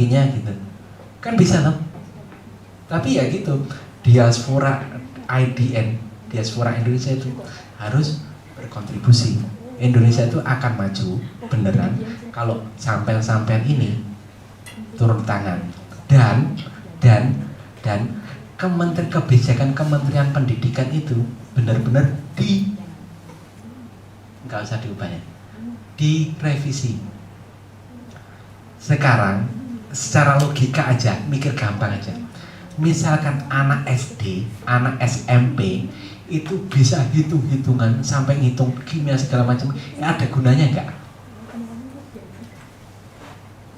bikinnya gitu. Kan bisa loh. Tapi ya gitu, diaspora IDN, diaspora Indonesia itu harus berkontribusi. Indonesia itu akan maju beneran kalau sampean-sampean ini turun tangan dan kebijakan Kementerian Pendidikan itu benar-benar nggak usah diubah ya, direvisi. Sekarang secara logika aja, mikir gampang aja. Misalkan anak SD, anak SMP itu bisa hitung-hitungan sampai ngitung kimia segala macam, ya ada gunanya enggak?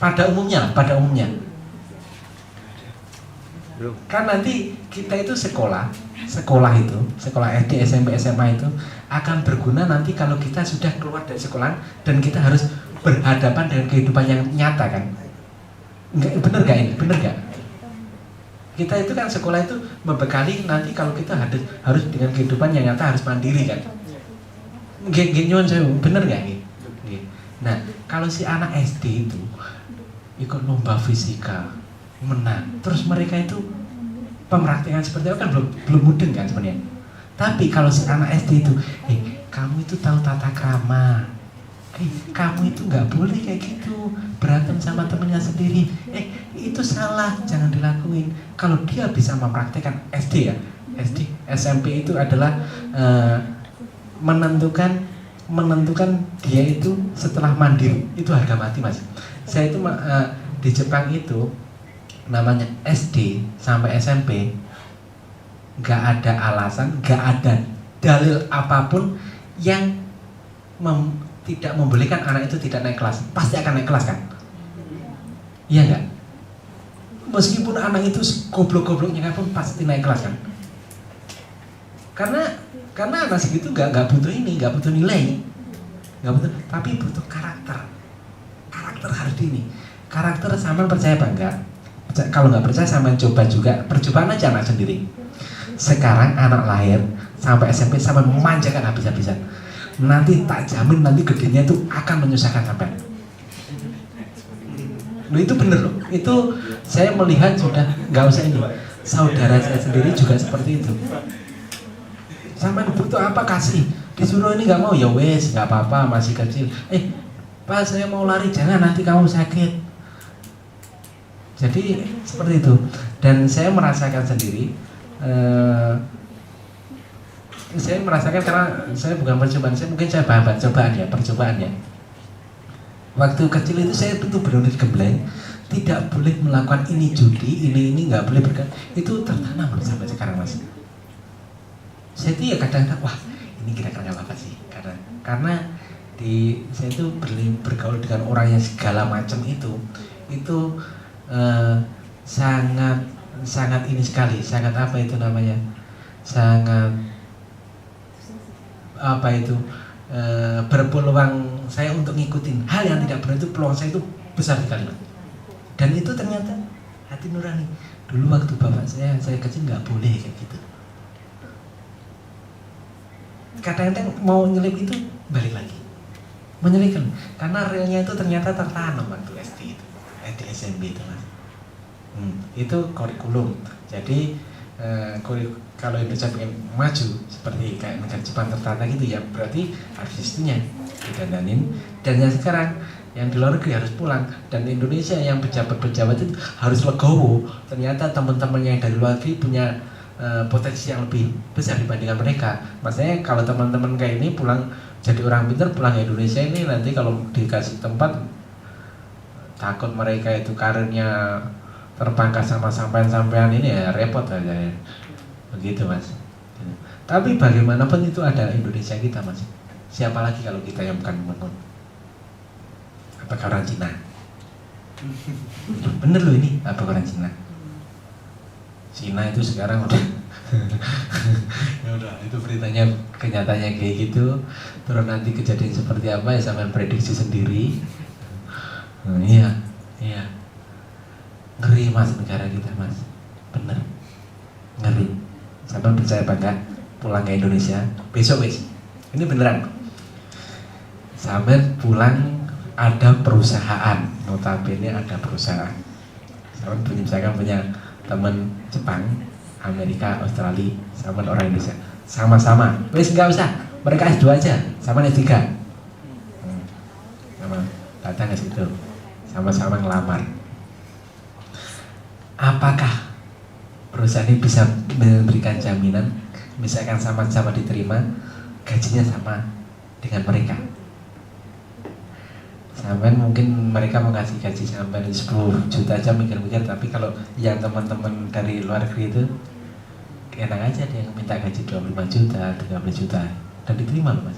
Pada umumnya. Kan nanti kita itu sekolah itu, sekolah SD, SMP, SMA itu akan berguna nanti kalau kita sudah keluar dari sekolah dan kita harus berhadapan dengan kehidupan yang nyata kan? Bener gak ini? Bener gak? Kita itu kan sekolah itu membekali nanti kalau kita harus dengan kehidupan yang nyata harus mandiri kan? Bener gak? Nah, kalau si anak SD itu ikut lomba fisika, menang, terus mereka itu pemraktikan seperti itu kan belum mudeng kan sebenarnya. Tapi kalau si anak SD itu, kamu itu tahu tata krama, kamu itu nggak boleh kayak gitu, berantem sama temennya sendiri, itu salah, jangan dilakuin. Kalau dia bisa mempraktekkan SD ya, SD, SMP itu adalah menentukan dia itu setelah mandiri, itu harga mati mas. Saya itu di Jepang itu namanya SD sampai SMP nggak ada alasan, nggak ada dalil apapun yang tidak membolehkan anak itu tidak naik kelas. Pasti akan naik kelas kan? Iya nggak? Meskipun anak itu goblok-gobloknya pun pasti naik kelas kan? Karena anak segitu nggak butuh ini, nggak butuh nilai, nggak butuh, tapi butuh karakter harus ini. Karakter sama percaya apa enggak? Kalau nggak percaya sama coba juga, percobaan aja anak sendiri. Sekarang anak lahir sampai SMP sampai memanjakan habis-habisan. Nanti tak jamin nanti gedenya itu akan menyusahkan sampai. Loh itu bener loh. Itu saya melihat sudah nggak usah ini. Saudara saya sendiri juga seperti itu. Sampai butuh apa kasih. Disuruh ini nggak mau ya wes nggak apa-apa masih kecil. Pak saya mau lari jangan nanti kamu sakit. Jadi seperti itu. Dan saya merasakan sendiri. Saya merasakan karena saya bukan percobaan, mungkin saya bahan percobaan ya. Waktu kecil itu saya betul benar gembleng, tidak boleh melakukan ini judi, ini nggak boleh itu tertanam sampai sekarang mas. Saya itu ya kadang-kadang wah ini kira-kira apa sih? Karena saya itu bergaul dengan orang yang segala macam itu sangat ini sekali, sangat apa itu namanya, sangat apa itu berpeluang saya untuk ngikutin hal yang tidak benar, itu peluang saya itu besar sekali. Dan itu ternyata hati nurani. Dulu waktu bapak saya kecil nggak boleh kayak gitu. Kadang-kadang mau nyelip itu balik lagi menyelipkan, karena realnya itu ternyata tertanam waktu SD itu, SD SMP itu mas. Itu kurikulum. Jadi kalau Indonesia ingin maju seperti kayak negara Jepang tertata gitu ya, berarti harus istrinya didandanin. Dan yang sekarang yang di luar negeri harus pulang, dan Indonesia yang pejabat-pejabat itu harus legowo. Ternyata teman-teman yang dari luar negeri punya potensi yang lebih besar dibandingkan mereka. Maksudnya kalau teman-teman kayak ini pulang jadi orang pintar, pulang ke Indonesia ini nanti kalau dikasih tempat takut mereka itu karirnya terpangkas sama sampean-sampean ini ya repot aja ya. Begitu mas. Tapi bagaimanapun itu ada Indonesia kita mas. Siapa lagi kalau kita yang bukan mengun? Apakah orang Cina? Bener loh ini, apa orang Cina? Cina itu sekarang udah ya udah itu beritanya kenyataannya kayak gitu. Terus nanti kejadian seperti apa ya sampai prediksi sendiri. Iya ngeri mas negara kita mas, bener ngeri. Sampai percaya apa enggak pulang ke Indonesia besok wes ini beneran sampai pulang ada perusahaan, notabene ada perusahaan misalkan punya teman Jepang, Amerika, Australia, sama orang Indonesia, sama-sama, wes nggak usah, mereka S2 aja, sama S3, sama datang ke situ, sama-sama ngelamar. Apakah perusahaan ini bisa memberikan jaminan, misalkan sama-sama diterima, gajinya sama dengan mereka? Sampai mungkin mereka mau kasih gaji sampai 10 juta aja mikir-mikir, tapi kalau yang teman-teman dari luar negeri itu enak aja, dia minta gaji 25 juta, 30 juta dan diterima loh mas.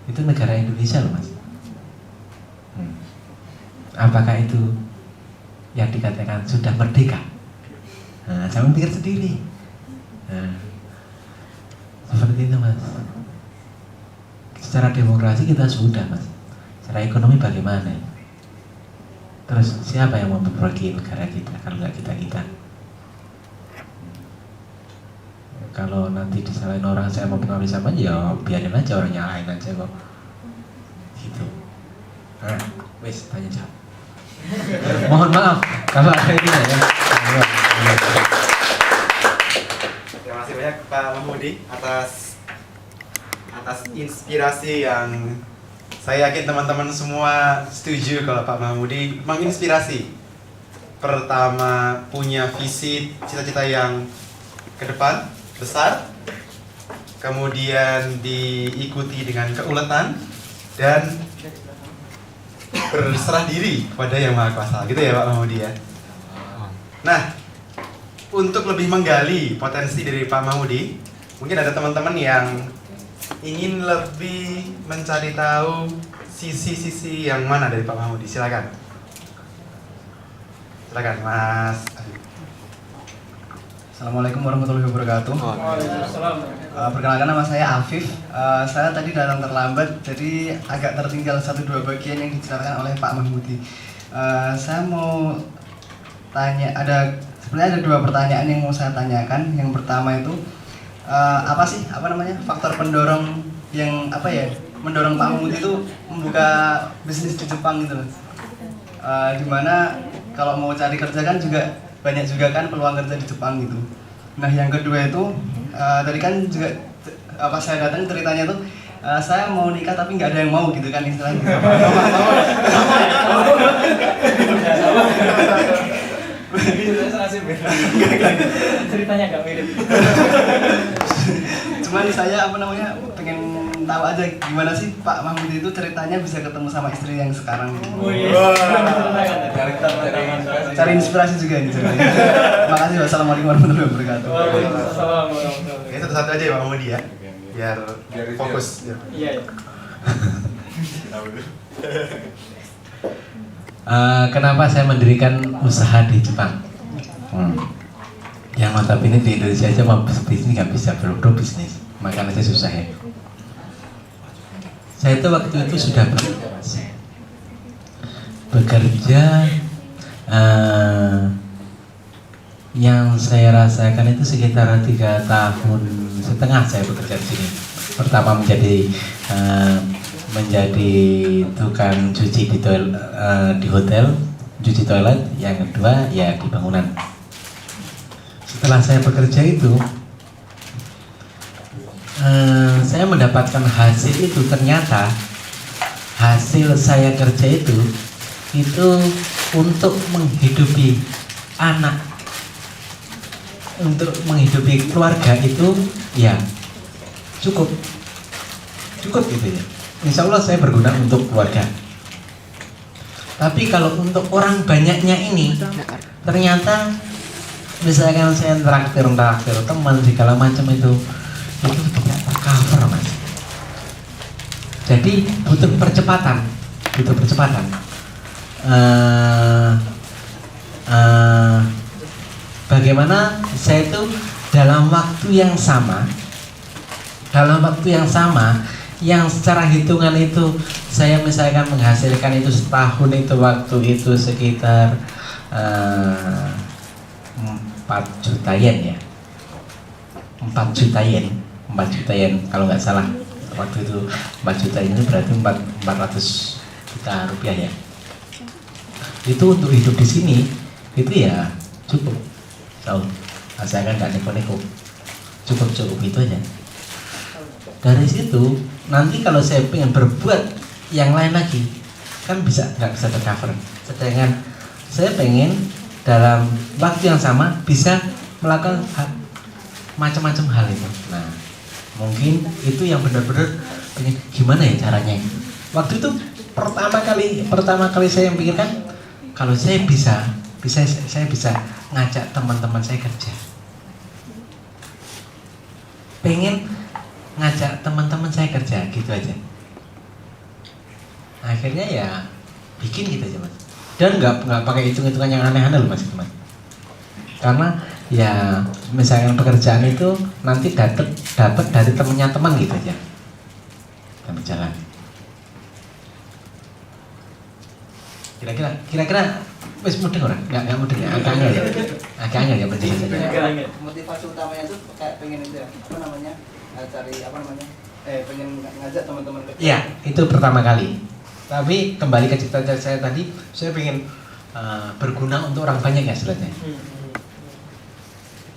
Itu negara Indonesia loh mas. Apakah itu yang dikatakan sudah merdeka? Nah, saya pikir sendiri. Nah, seperti itu mas. Secara demokrasi kita sudah mas. Secara ekonomi bagaimana? Terus siapa yang mau memperbaiki negara kita kalau nggak kita? Kalau nanti disalahin orang saya mau pengaruhi sama, ya biarin aja, orang nyalain aja kok. Gitu. Nah, wes tanya jawab. Mohon maaf kalau ada ini ya. Terima kasih banyak Pak Mahmudi atas inspirasi yang saya yakin teman-teman semua setuju kalau Pak Mahmudi menginspirasi. Pertama, punya visi cita-cita yang ke depan besar, kemudian diikuti dengan keuletan dan berserah diri kepada Yang Maha Kuasa, gitu ya Pak Mahmudi ya. Nah, untuk lebih menggali potensi dari Pak Mahmudi, mungkin ada teman-teman yang ingin lebih mencari tahu sisi-sisi yang mana dari Pak Mahmudi. Silakan Mas. Assalamualaikum warahmatullahi wabarakatuh. Perkenalkan, nama saya Afif. Saya tadi datang terlambat, jadi agak tertinggal 1-2 bagian yang diceritakan oleh Pak Mahmudi. Saya mau tanya, sebenarnya ada 2 pertanyaan yang mau saya tanyakan. Yang pertama itu faktor pendorong yang mendorong Pak Mahmudi itu membuka bisnis di Jepang gitu loh. Dimana kalau mau cari kerja kan juga banyak juga kan peluang kerja di Jepang gitu. Nah yang kedua itu tadi kan juga saya datang ceritanya tuh saya mau nikah tapi nggak ada yang mau gitu kan istilahnya. Ceritanya agak mirip. Cuman saya pengen tahu aja gimana sih Pak Mahmudi itu ceritanya bisa ketemu sama istri yang sekarang gitu. Cari inspirasi juga ini ceritanya. Terima kasih. Wassalamualaikum warahmatullahi wabarakatuh. Oke, satu-satu aja ya Pak Mahmudi ya, biar fokus. Iya. Kenapa saya mendirikan usaha di Jepang? Yang notabene di Indonesia aja mau bisnis nggak bisa, belum bisnis, makanya saya susah ya. Saya itu waktu itu sudah bekerja, yang saya rasakan itu sekitar 3,5 tahun saya bekerja di sini. Pertama menjadi tukang cuci di hotel, cuci toilet. Yang kedua ya di bangunan. Setelah saya bekerja itu, saya mendapatkan hasil itu, ternyata hasil saya kerja itu untuk menghidupi anak, untuk menghidupi keluarga itu ya cukup gitu ya. Insya Allah saya berguna untuk keluarga. Tapi kalau untuk orang banyaknya ini, ternyata misalkan saya traktir teman segala macam itu tidak tercover mas. Jadi butuh percepatan. Bagaimana saya itu dalam waktu yang sama, yang secara hitungan itu saya misalkan menghasilkan itu setahun itu waktu itu sekitar 4 juta yen ya, 4 juta yen kalau nggak salah waktu itu. 4 juta ini berarti 400 juta rupiah ya. Itu untuk hidup di sini itu ya cukup. Tahu, asalkan nggak neko-neko, cukup itu aja. Dari situ nanti kalau saya pengen berbuat yang lain lagi kan nggak bisa tercover. Sedangkan saya pengen dalam waktu yang sama bisa melakukan macam-macam hal itu. Nah, mungkin itu yang benar-benar pengen gimana ya caranya. Waktu itu pertama kali saya pikirkan kalau saya bisa ngajak teman-teman saya kerja. Pengen ngajak teman-teman saya kerja gitu aja. Akhirnya ya bikin gitu aja mas. Dan nggak pakai hitung-hitungan yang aneh-aneh loh mas teman. Karena ya misalnya pekerjaan itu nanti dapat dari temennya teman gitu aja. Dan berjalan. Kira-kira wes mudeng orang? Nggak mudeng ya? Agaknya ya penjelasannya. Motivasi utamanya itu kayak pengen itu ya, pengen ngajak teman-teman kerja. Iya, itu pertama kali. Tapi kembali ke cerita saya tadi, saya pengen berguna untuk orang banyak ya sebenarnya.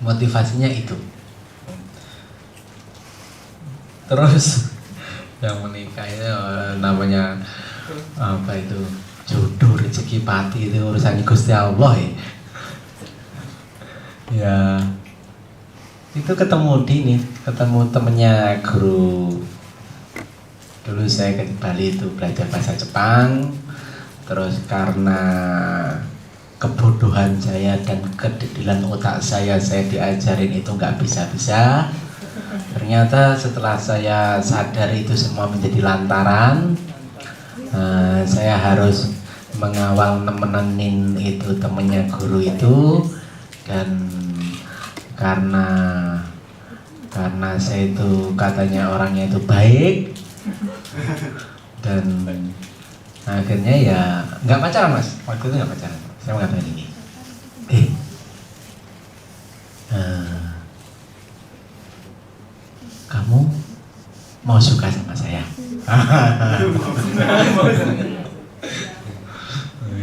Motivasinya itu. Terus yang menikah itu namanya apa itu? Jodoh, rezeki, pati itu urusan Gusti Allah ya. Ya itu ketemu temennya guru. Dulu saya ke Bali itu belajar bahasa Jepang. Terus karena kebodohan saya dan kededilan otak saya diajarin itu nggak bisa. Ternyata setelah saya sadar itu semua menjadi lantaran, saya harus mengawal nemenin itu temennya guru itu. Dan karena saya itu katanya orangnya itu baik, dan akhirnya ya nggak pacaran mas, waktu itu nggak pacaran. Saya mengatakan ini, kamu mau suka sama saya?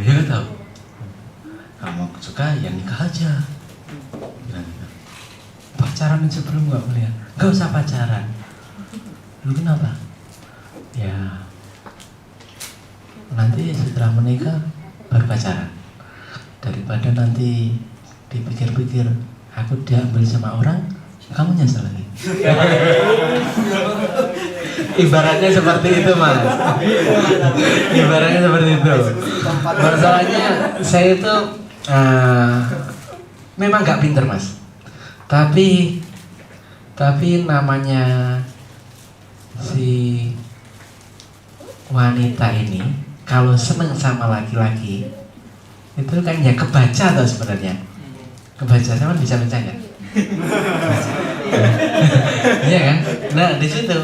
Ya tahu, kamu suka ya nikah aja. Pacaran sebelum nggak boleh, nggak usah pacaran. Lu kenapa? Ya nanti setelah menikah baru pacaran, daripada nanti dipikir-pikir aku diambil sama orang, kamu nyesel lagi. Ibaratnya seperti itu mas. Ibaratnya seperti itu. Masalahnya saya itu memang nggak pinter mas. Tapi namanya si wanita ini kalau seneng sama laki-laki itu kan ya kebaca atau sebenarnya kebaca sama bisa baca kan? Iya kan? Nah di situ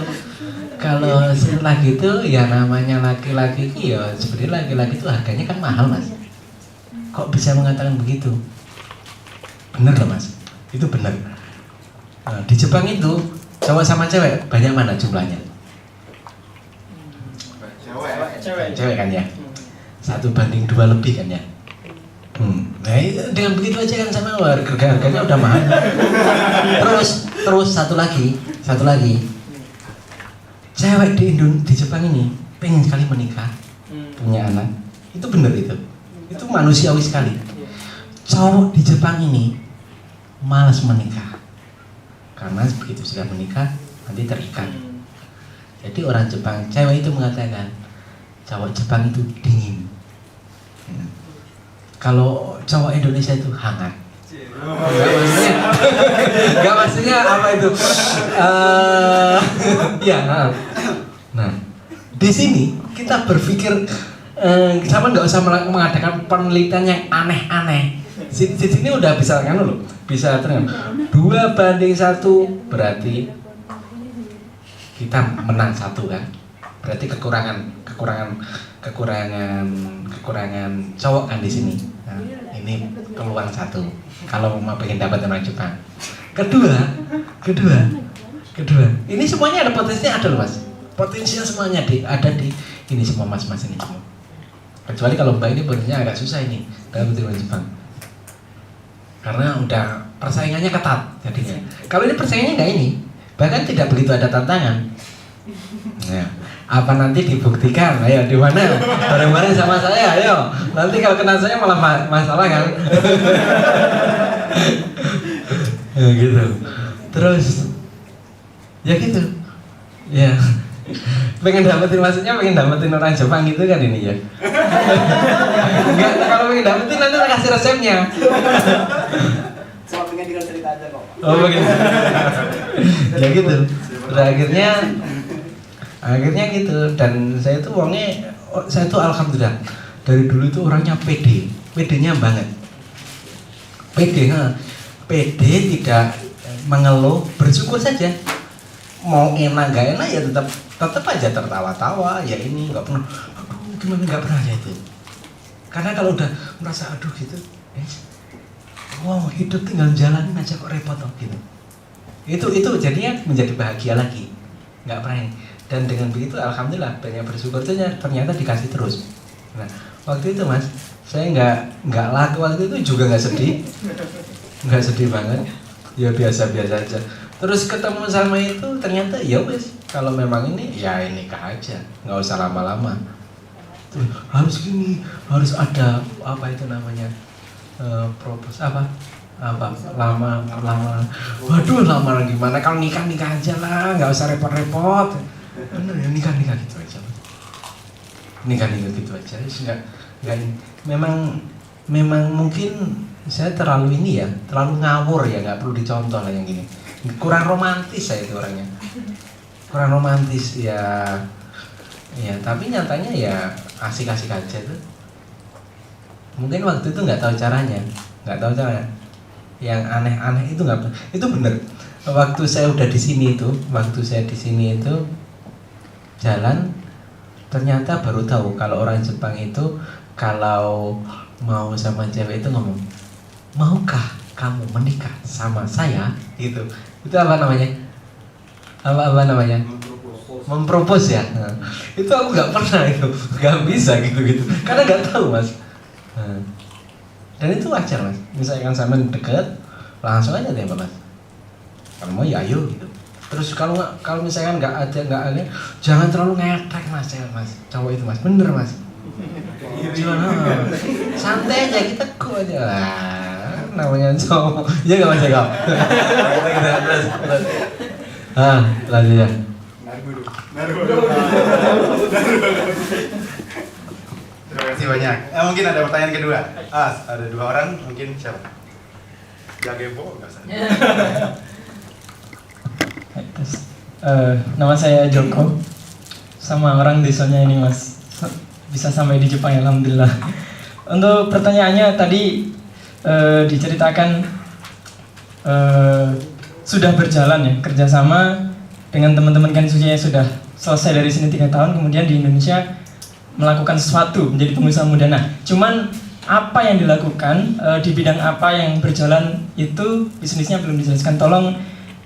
kalau setelah gitu ya namanya laki-laki ya sebenarnya laki-laki itu harganya kan mahal mas. Kok bisa mengatakan begitu? Bener loh mas. Itu benar. Nah, di Jepang itu cowok sama cewek banyak mana jumlahnya? Cewek kan ya. 1:2 lebih kan ya. Nah, dengan begitu aja kan sama harganya udah mahal. Terus satu lagi. Cewek di Jepang ini pengen sekali menikah, punya anak. Itu benar itu. Itu manusiawi sekali. Cowok di Jepang ini malas menikah karena begitu sudah menikah nanti terikat. Jadi orang Jepang, cewek itu mengatakan cowok Jepang itu dingin. Kalau cowok Indonesia itu hangat. Gak maksudnya apa itu? Ya. Nah, di sini kita berpikir sama nggak usah mengadakan penelitian yang aneh-aneh. Di sini udah bisa kan loh, bisa terang 2:1 berarti kita menang 1 kan, berarti kekurangan cowok kan di sini. Nah, ini peluang 1 kalau mau pengen dapat orang Jepang. Kedua, ini semuanya ada potensinya, ada loh mas, potensinya semuanya ada di ini semua mas ini semua. Kecuali kalau mbak ini potensinya agak susah ini dalam betul Jepang. karena udah persaingannya ketat jadinya. Kalau ini persaingannya nggak ini, bahkan tidak begitu ada tantangan. Ya, apa nanti dibuktikan? Ayo di mana? Bareng-bareng sama saya, ayo. Nanti kalau kena saya malah masalah kan? Ya, gitu. Terus, ya gitu. Ya, pengen maksudnya pengen dapetin orang Jepang gitu kan ini ya. Enggak, kalau pengen dapetin nanti tak kasih resepnya. Cuma pengen dengar cerita aja kok. Oh begitu. Ya gitu. Terus akhirnya gitu, dan saya tuh saya tuh alhamdulillah dari dulu itu orangnya pedenya banget. Pede, tidak mengeluh, bersyukur saja. Mau enak gak enak ya tetap aja tertawa-tawa, ya ini nggak pernah aduh gimana, nggak pernah ya itu. Karena kalau udah merasa aduh gitu, wow hidup tinggal jalanin aja kok repot gitu. Itu jadinya menjadi bahagia lagi, nggak pernah ini. Dan dengan begitu alhamdulillah banyak bersyukur itu ternyata dikasih terus. Nah waktu itu mas, saya nggak laku waktu itu juga nggak sedih banget, ya biasa-biasa aja. Terus ketemu sama itu ternyata ya wes, kalau memang ini ya ini nikah aja, nggak usah lama-lama. Terus harus gini, harus ada apa itu namanya propose apa lama. Waduh lama gimana, kalau nikah aja lah, nggak usah repot-repot. Bener ya nikah gitu aja. Nikah gitu aja, nggak. Memang mungkin saya terlalu ini ya, terlalu ngawur ya, nggak perlu dicontoh lah yang gini. Kurang romantis saya itu orangnya, kurang romantis ya, tapi nyatanya ya asik-asik aja tuh. Mungkin waktu itu nggak tahu caranya, yang aneh-aneh itu nggak, itu bener. Waktu saya udah di sini itu jalan, ternyata baru tahu kalau orang Jepang itu kalau mau sama cewek itu ngomong, maukah kamu menikah sama saya? Gitu. Itu apa namanya? Mempropos ya. Nah, itu aku nggak pernah itu, nggak bisa gitu. Karena nggak tahu mas. Nah, dan itu wajar mas. Misalkan sama deket, langsung aja tembak mas. Kalau mau ya ayo gitu. Terus kalau misalkan nggak ada, jangan terlalu ngetrek mas, cowok itu mas, bener mas. Jangan, santai aja, kita cool aja lah. Namanya cowok, iya nggak mas Eko? Terus. Lanjut ya. Terima kasih banyak. Mungkin ada pertanyaan kedua. Ada 2 orang, mungkin siapa? Jagebo, nggak usah. Nama saya Joko, sama orang desanya ini mas, bisa sampai di Jepang ya, alhamdulillah. Untuk pertanyaannya tadi diceritakan sudah berjalan ya kerjasama dengan teman-teman Kansuji yang sudah selesai dari sini 3 tahun, kemudian di Indonesia melakukan sesuatu menjadi pengusaha muda. Nah, cuman apa yang dilakukan di bidang apa yang berjalan itu bisnisnya belum dijelaskan. Tolong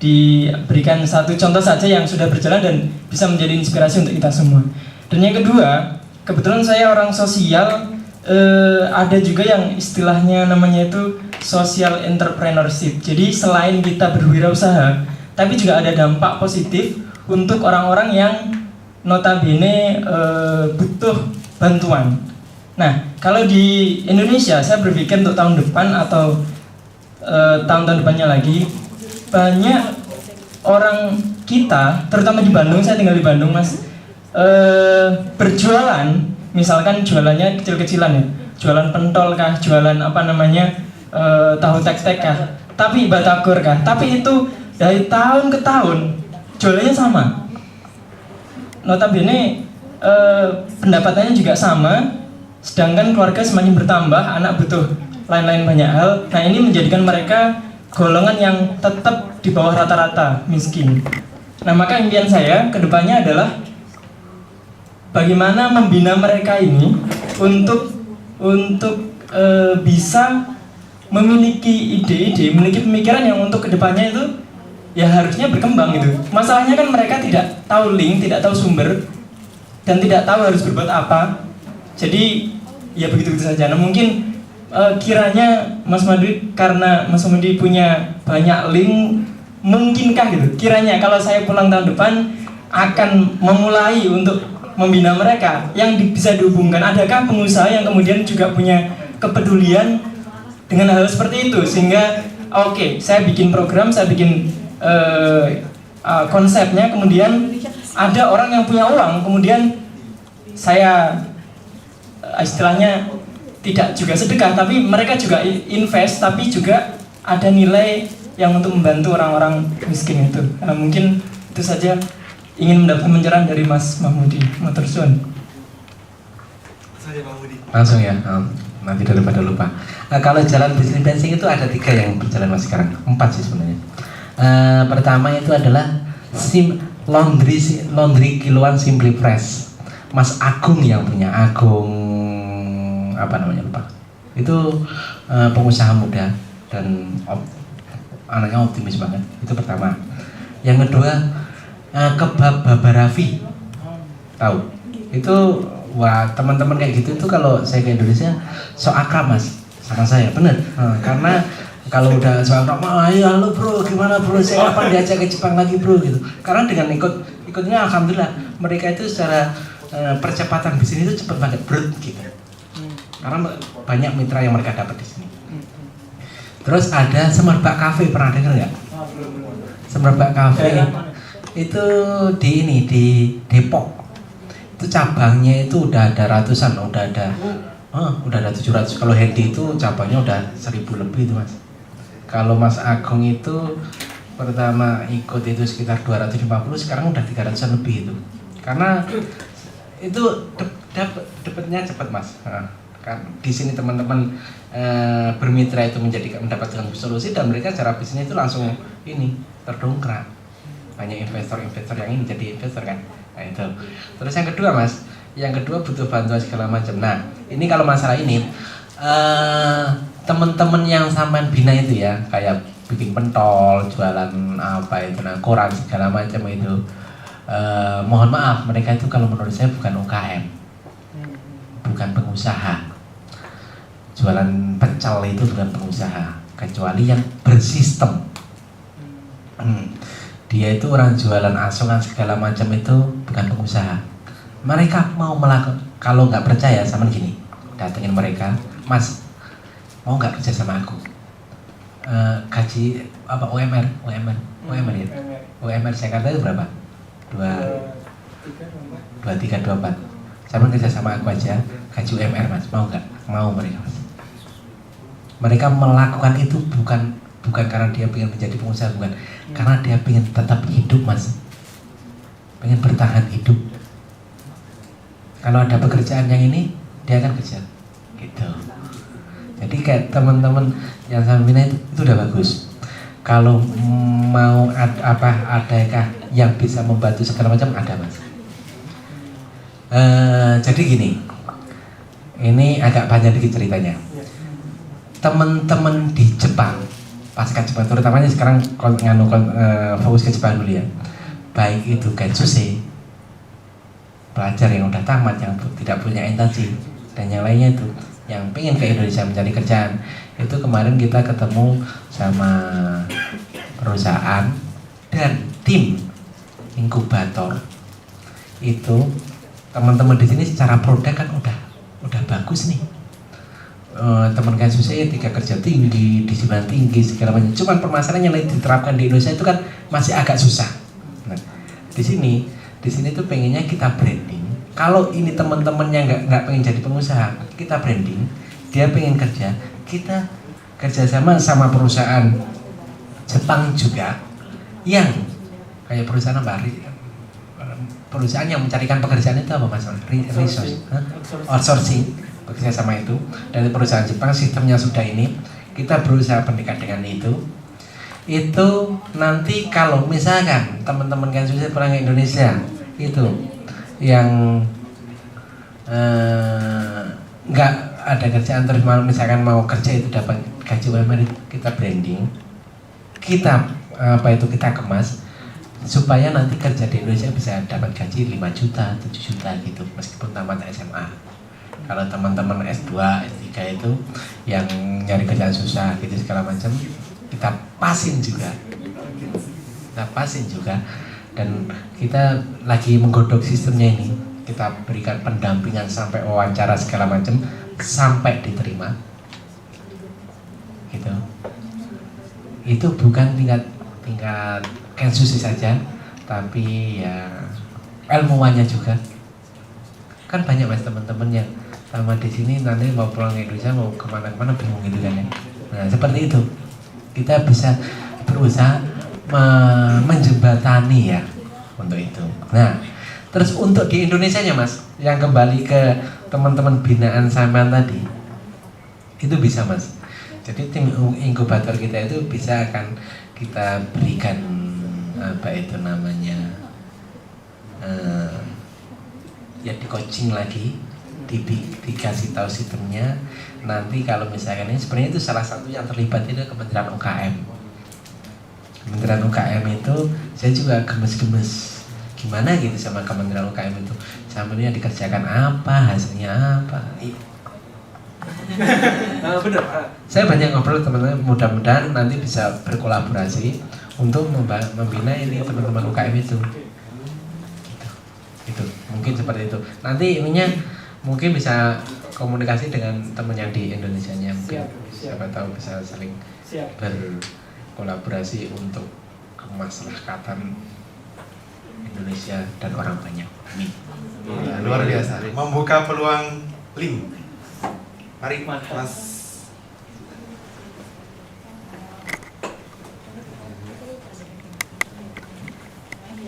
diberikan satu contoh saja yang sudah berjalan dan bisa menjadi inspirasi untuk kita semua. Dan yang kedua, kebetulan saya orang sosial, ada juga yang istilahnya namanya itu social entrepreneurship. Jadi selain kita berwirausaha, tapi juga ada dampak positif untuk orang-orang yang notabene butuh bantuan. Nah, kalau di Indonesia saya berpikir untuk tahun depan atau tahun-tahun depannya lagi, banyak orang kita, terutama di Bandung, saya tinggal di Bandung mas, berjualan, misalkan jualannya kecil-kecilan ya, jualan pentol kah, jualan apa namanya, tahu tek-tek kah, tapi batagor kah, tapi itu dari tahun ke tahun jualannya sama. Notabene pendapatannya juga sama, sedangkan keluarga semakin bertambah, anak butuh lain-lain banyak hal. Nah ini menjadikan mereka golongan yang tetap di bawah rata-rata miskin. Nah maka impian saya kedepannya adalah bagaimana membina mereka ini untuk bisa memiliki ide-ide, memiliki pemikiran yang untuk kedepannya itu ya harusnya berkembang gitu. Masalahnya kan mereka tidak tahu link, tidak tahu sumber, dan tidak tahu harus berbuat apa. Jadi ya begitu saja. Nah mungkin kiranya Mas Madi, karena Mas Madi punya banyak link, mungkinkah gitu kiranya kalau saya pulang tahun depan akan memulai untuk membina mereka yang bisa dihubungkan? Adakah pengusaha yang kemudian juga punya kepedulian dengan hal seperti itu, sehingga oke, saya bikin program, saya bikin konsepnya, kemudian ada orang yang punya uang, kemudian saya istilahnya tidak juga sedekah, tapi mereka juga invest, tapi juga ada nilai yang untuk membantu orang-orang miskin itu. Mungkin itu saja, ingin mendapatkan pencerahan dari Mas Mahmudi. Matur suwun. Langsung ya, nanti daripada lupa. Kalau jalan bisnis bensin itu ada 3 yang berjalan Mas sekarang, 4 sih sebenarnya. Pertama itu adalah laundry kiloan Simply Fresh. Mas Agung yang punya, Agung apa namanya lupa. Itu pengusaha muda dan anaknya optimis banget. Itu pertama. Yang kedua, kebab Baba Raffi. Tahu? Itu wah, teman-teman kayak gitu itu kalau saya ke Indonesia sok akrab Mas sama saya, bener. Karena kalau udah sok akrab, ayo halo bro, gimana bro, saya kapan diajak ke Jepang lagi bro gitu. Karena dengan ikutnya alhamdulillah mereka itu secara percepatan bisnis itu cepat banget gitu. Karena banyak mitra yang mereka dapat di sini. Terus ada Semerbak Cafe, pernah dengar nggak? Semerbak Cafe itu di Depok. Itu cabangnya itu udah ada ratusan, udah ada 700. Kalau Handy itu cabangnya udah 1000 lebih itu Mas. Kalau Mas Agung itu pertama ikut itu sekitar 250, sekarang udah 300-an lebih itu. Karena itu dapatnya cepat Mas. Kan di sini teman-teman bermitra itu mendapatkan solusi, dan mereka secara bisnis itu langsung terdongkrak. Banyak investor yang ini jadi investor kan. Nah itu. Terus yang kedua Mas, yang kedua butuh bantuan segala macam. Nah ini kalau masalah ini teman-teman yang sampean bina itu ya, kayak bikin pentol, jualan apa itu, koran segala macam itu, mohon maaf mereka itu kalau menurut saya bukan UKM, bukan pengusaha. Jualan pecel itu bukan pengusaha, kecuali yang bersistem. Dia itu orang jualan asongan segala macam itu bukan pengusaha. Mereka mau melakukan, kalau nggak percaya sama gini, datengin mereka, Mas mau nggak kerja sama aku? Gaji apa UMR ya? UMR Jakarta itu berapa? 2324. Saya kerja sama aku aja, gaji UMR Mas, mau nggak? Mau mereka Mas. Mereka melakukan itu bukan karena dia ingin menjadi pengusaha, bukan, karena dia ingin tetap hidup Mas, ingin bertahan hidup. Kalau ada pekerjaan yang ini, dia akan kerja gitu. Jadi kayak teman-teman yang saya bina itu udah bagus. Kalau mau adakah yang bisa membantu segala macam, ada Mas. Jadi gini, ini agak panjang dikit ceritanya. Teman-teman di Jepang, pasca Jepang, terutamanya sekarang fokus ke Jepang dulu ya. Baik itu Gensusi, pelajar yang udah tamat, yang tidak punya intensi, dan yang lainnya itu yang pengen ke Indonesia mencari kerjaan. Itu kemarin kita ketemu sama perusahaan dan tim inkubator. Itu teman-teman di sini secara produk kan udah bagus nih. Teman kasus saya 3 kerja tinggi, disiplin tinggi segala macam. Cuman permasalahannya yang diterapkan di Indonesia itu kan masih agak susah. Nah, di sini tuh pengennya kita branding. Kalau ini teman-teman yang nggak pengen jadi pengusaha, kita branding. Dia pengen kerja, kita kerjasama sama perusahaan Jepang juga, yang kayak perusahaan apa? Perusahaan yang mencarikan pekerjaan itu apa Mas? Resource, outsourcing. Bekerja sama itu dari perusahaan Jepang, sistemnya sudah ini, kita berusaha pendekat dengan itu nanti kalau misalkan teman-teman kan susah pulang ke Indonesia itu yang nggak ada kerjaan, terus misalkan mau kerja itu dapat gaji UMR, kita branding, kita kita kemas supaya nanti kerja di Indonesia bisa dapat gaji 5 juta, 7 juta gitu meskipun tamat SMA. Kalau teman-teman S2, S3 S3 itu yang nyari kerjaan susah gitu segala macam, kita pasin juga, dan kita lagi menggodok sistemnya ini, kita berikan pendampingan sampai wawancara segala macam sampai diterima gitu. Itu bukan tingkat Kensusi saja, tapi ya ilmuwannya juga. Kan banyak mas teman-teman yang sama di sini nanti mau pulang ke Indonesia, mau kemana-mana bingung gitu kan ya. Nah seperti itu kita bisa berusaha menjembatani ya untuk itu. Nah terus untuk di Indonesia nya mas, yang kembali ke teman-teman binaan sampean tadi, itu bisa mas. Jadi tim inkubator kita itu bisa akan kita berikan apa itu namanya ya di coaching lagi, dikasih tahu sistemnya. Nanti kalau misalkan ini sebenarnya itu salah satu yang terlibat itu Kementerian UKM. Kementerian UKM itu saya juga gemes-gemes gimana gitu sama Kementerian UKM itu, samanya dikerjakan apa, hasilnya apa. Bener. Saya banyak ngobrol teman-teman, mudah-mudahan nanti bisa berkolaborasi untuk membina ini teman-teman UKM itu. Gitu. Mungkin seperti itu. Nanti ininya mungkin bisa komunikasi dengan teman yang di Indonesianya, mungkin siapa tahu bisa saling berkolaborasi untuk kemaslahatan Indonesia dan orang banyak. Amin. Ya, luar biasa. Membuka peluang link. Mari Mas.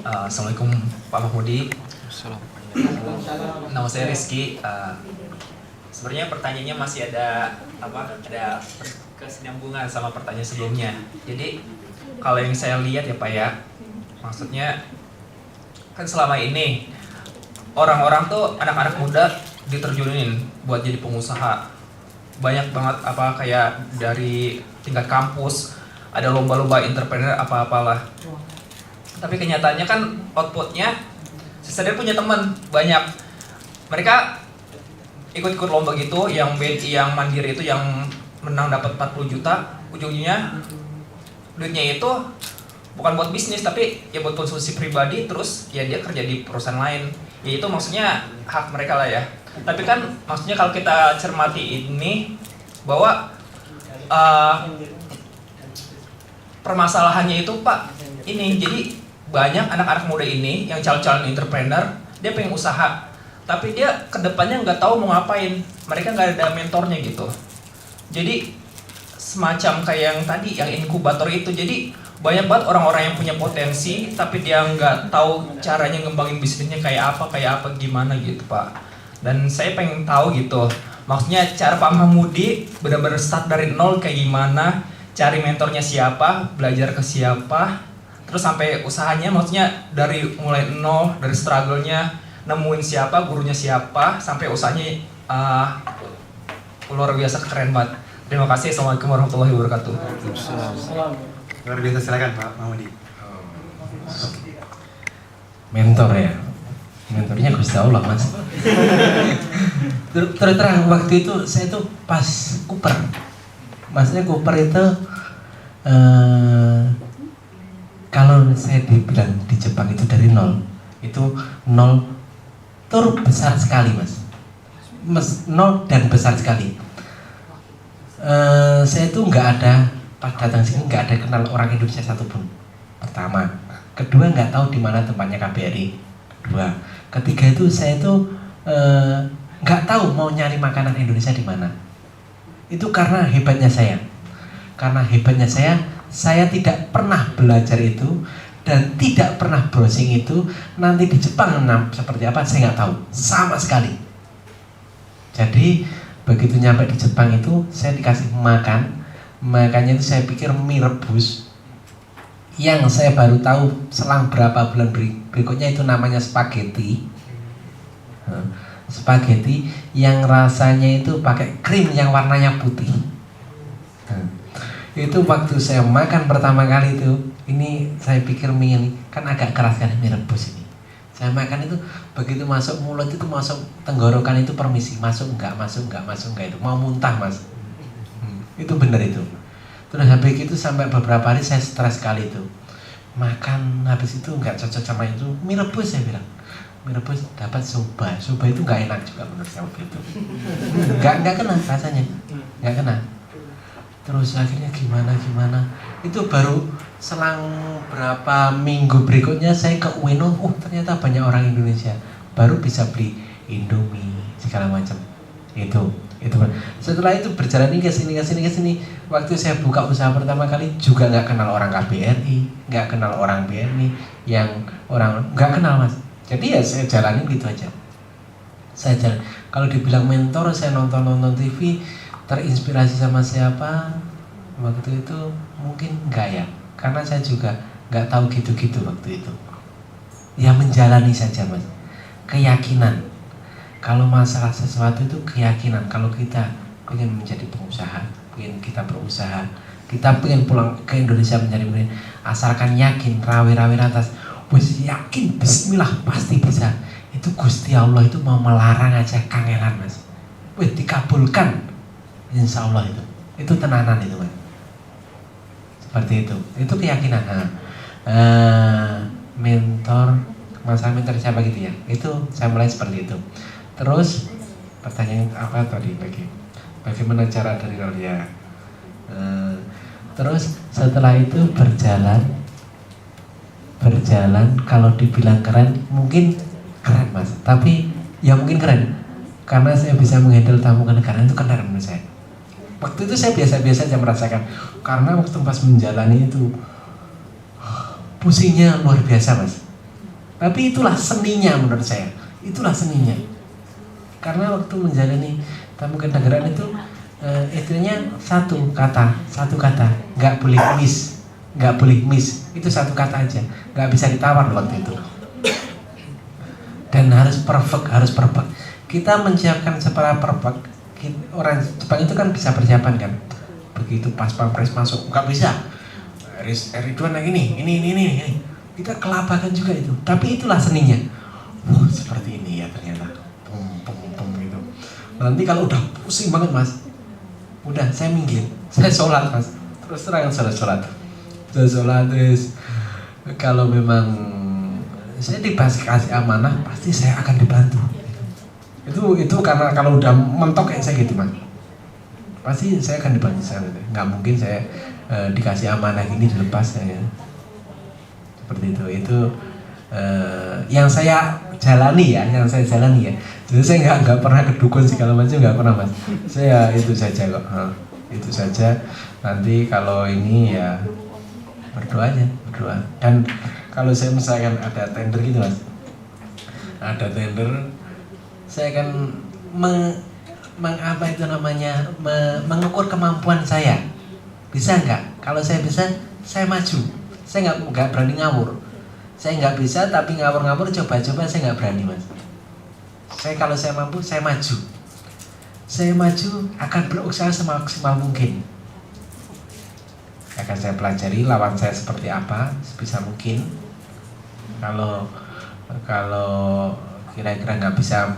Assalamualaikum Pak Mahmudi. Nama saya Rizky. Sebenarnya pertanyaannya masih ada kesinambungan sama pertanyaan sebelumnya. Jadi kalau yang saya lihat ya Pak ya, maksudnya kan selama ini orang-orang tuh anak-anak muda diterjunin buat jadi pengusaha. Banyak banget kayak dari tingkat kampus ada lomba-lomba entrepreneur apa-apalah. Tapi kenyataannya kan outputnya saya punya teman banyak, mereka ikut-ikut lomba gitu, yang BNI yang mandiri itu yang menang dapat 40 juta, ujungnya duitnya itu bukan buat bisnis tapi ya buat konsumsi pribadi, terus ya dia kerja di perusahaan lain. Ya itu maksudnya hak mereka lah ya. Tapi kan maksudnya kalau kita cermati ini bahwa permasalahannya itu Pak ini, jadi banyak anak-anak muda ini yang calon-calon entrepreneur, dia pengen usaha tapi dia kedepannya nggak tahu mau ngapain, mereka nggak ada mentornya gitu. Jadi semacam kayak yang tadi yang inkubator itu, jadi banyak banget orang-orang yang punya potensi tapi dia nggak tahu caranya ngembangin bisnisnya kayak apa gimana gitu Pak. Dan saya pengen tahu gitu, maksudnya cara Pak Mahmudi benar-benar start dari nol kayak gimana, cari mentornya siapa, belajar ke siapa, terus sampai usahanya maksudnya dari mulai nol, dari struggle-nya, nemuin siapa, gurunya siapa, sampai usahanya luar biasa keren banget. Terima kasih. Assalamualaikum warahmatullahi wabarakatuh. Luar biasa, silakan Pak Mahmudi. Mentor ya, mentornya Gusti Allah mas. Terus terang waktu itu saya tuh pas Cooper, maksudnya Cooper itu kalau saya dibilang di Jepang itu dari nol, itu nol tur besar sekali mas, nol dan besar sekali. Saya itu nggak ada, pas datang sini nggak ada kenal orang Indonesia satupun. Pertama, kedua nggak tahu di mana tempatnya KBRI. Kedua, ketiga itu saya itu nggak tahu mau nyari makanan Indonesia di mana. Itu karena hebatnya saya. Saya tidak pernah belajar itu dan tidak pernah browsing itu. Nanti di Jepang seperti apa saya nggak tahu sama sekali. Jadi begitu nyampe di Jepang itu saya dikasih makannya itu saya pikir mie rebus, yang saya baru tahu selang berapa bulan berikutnya itu namanya spaghetti. Spaghetti yang rasanya itu pakai krim yang warnanya putih. Itu waktu saya makan pertama kali itu, ini saya pikir mie ini kan agak keras kan, mie rebus ini. Saya makan itu begitu masuk mulut itu masuk tenggorokan itu permisi, masuk enggak itu mau muntah mas. Itu benar itu. Terus habis itu sampai beberapa hari saya stres sekali itu. Makan habis itu enggak cocok sama itu, mie rebus saya bilang. Mie rebus dapat soba itu enggak enak juga menurut saya waktu itu. Enggak kena rasanya, enggak kena. Terus akhirnya gimana itu baru selang berapa minggu berikutnya saya ke Ueno, ternyata banyak orang Indonesia, baru bisa beli Indomie segala macam. Itu setelah itu berjalan ke sini. Waktu saya buka usaha pertama kali juga nggak kenal orang KBRI, nggak kenal orang BNI, yang orang nggak kenal mas. Jadi ya saya jalanin gitu aja. Saya jalan. Kalau dibilang mentor, saya nonton TV, terinspirasi sama siapa waktu itu mungkin enggak ya, karena saya juga nggak tahu gitu waktu itu. Ya menjalani saja mas. Keyakinan. Kalau masalah sesuatu itu keyakinan. Kalau kita ingin menjadi pengusaha, ingin kita berusaha, kita ingin pulang ke Indonesia menjadi pemimpin, asalkan yakin, rawi-rawi atas, wis yakin, bismillah pasti bisa. Itu Gusti Allah itu mau melarang aja kangelan mas. Wis dikabulkan, insya Allah itu tenanan itu mas. Seperti itu keyakinan. Mentor, masalah mentor siapa gitu ya? Itu saya mulai seperti itu. Terus pertanyaan apa tadi lagi? Bagaimana cara dari nol ya? Terus setelah itu berjalan. Kalau dibilang keren, mungkin keren mas. Tapi ya mungkin keren karena saya bisa menghandle tamu kenegaraan itu keren menurut saya. Waktu itu saya biasa-biasa aja merasakan, karena waktu pas menjalani itu pusingnya luar biasa mas. Tapi itulah seninya menurut saya. Itulah seninya. Karena waktu menjalani tamu kenegaraan itu istilahnya satu kata, nggak boleh miss, itu satu kata aja, nggak bisa ditawar waktu itu. Dan harus perfect. Kita menyiapkan secara perfect. Orang Jepang itu kan bisa persiapan kan, begitu pas pampres masuk nggak bisa. Ridwan yang ini, kita kelabakan juga itu. Tapi itulah seninya. Seperti ini ya ternyata. Gitu. Nanti kalau udah pusing banget mas, udah saya minggir, saya sholat mas. Terus terang saya sholat terus. Kalau memang saya dikasih amanah, pasti saya akan dibantu. Itu karena kalau udah mentok kayak saya gitu mas, pasti saya akan dibantu. Nggak mungkin saya dikasih amanah ini dilepas saya. Seperti itu yang saya jalani ya. Jadi saya nggak pernah kedukun segala macam, nggak pernah mas. Saya itu saja kok. Itu saja. Nanti kalau ini ya berdoa. Dan kalau saya misalkan ada tender gitu mas, saya akan mengukur kemampuan saya. Bisa nggak? Kalau saya bisa, saya maju. Saya nggak berani ngawur. Saya nggak bisa, tapi ngawur-ngawur coba-coba saya nggak berani mas. Kalau saya mampu, saya maju. Saya maju akan berusaha semaksimal mungkin. Akan saya pelajari lawan saya seperti apa sebisa mungkin. Kalau kira-kira nggak bisa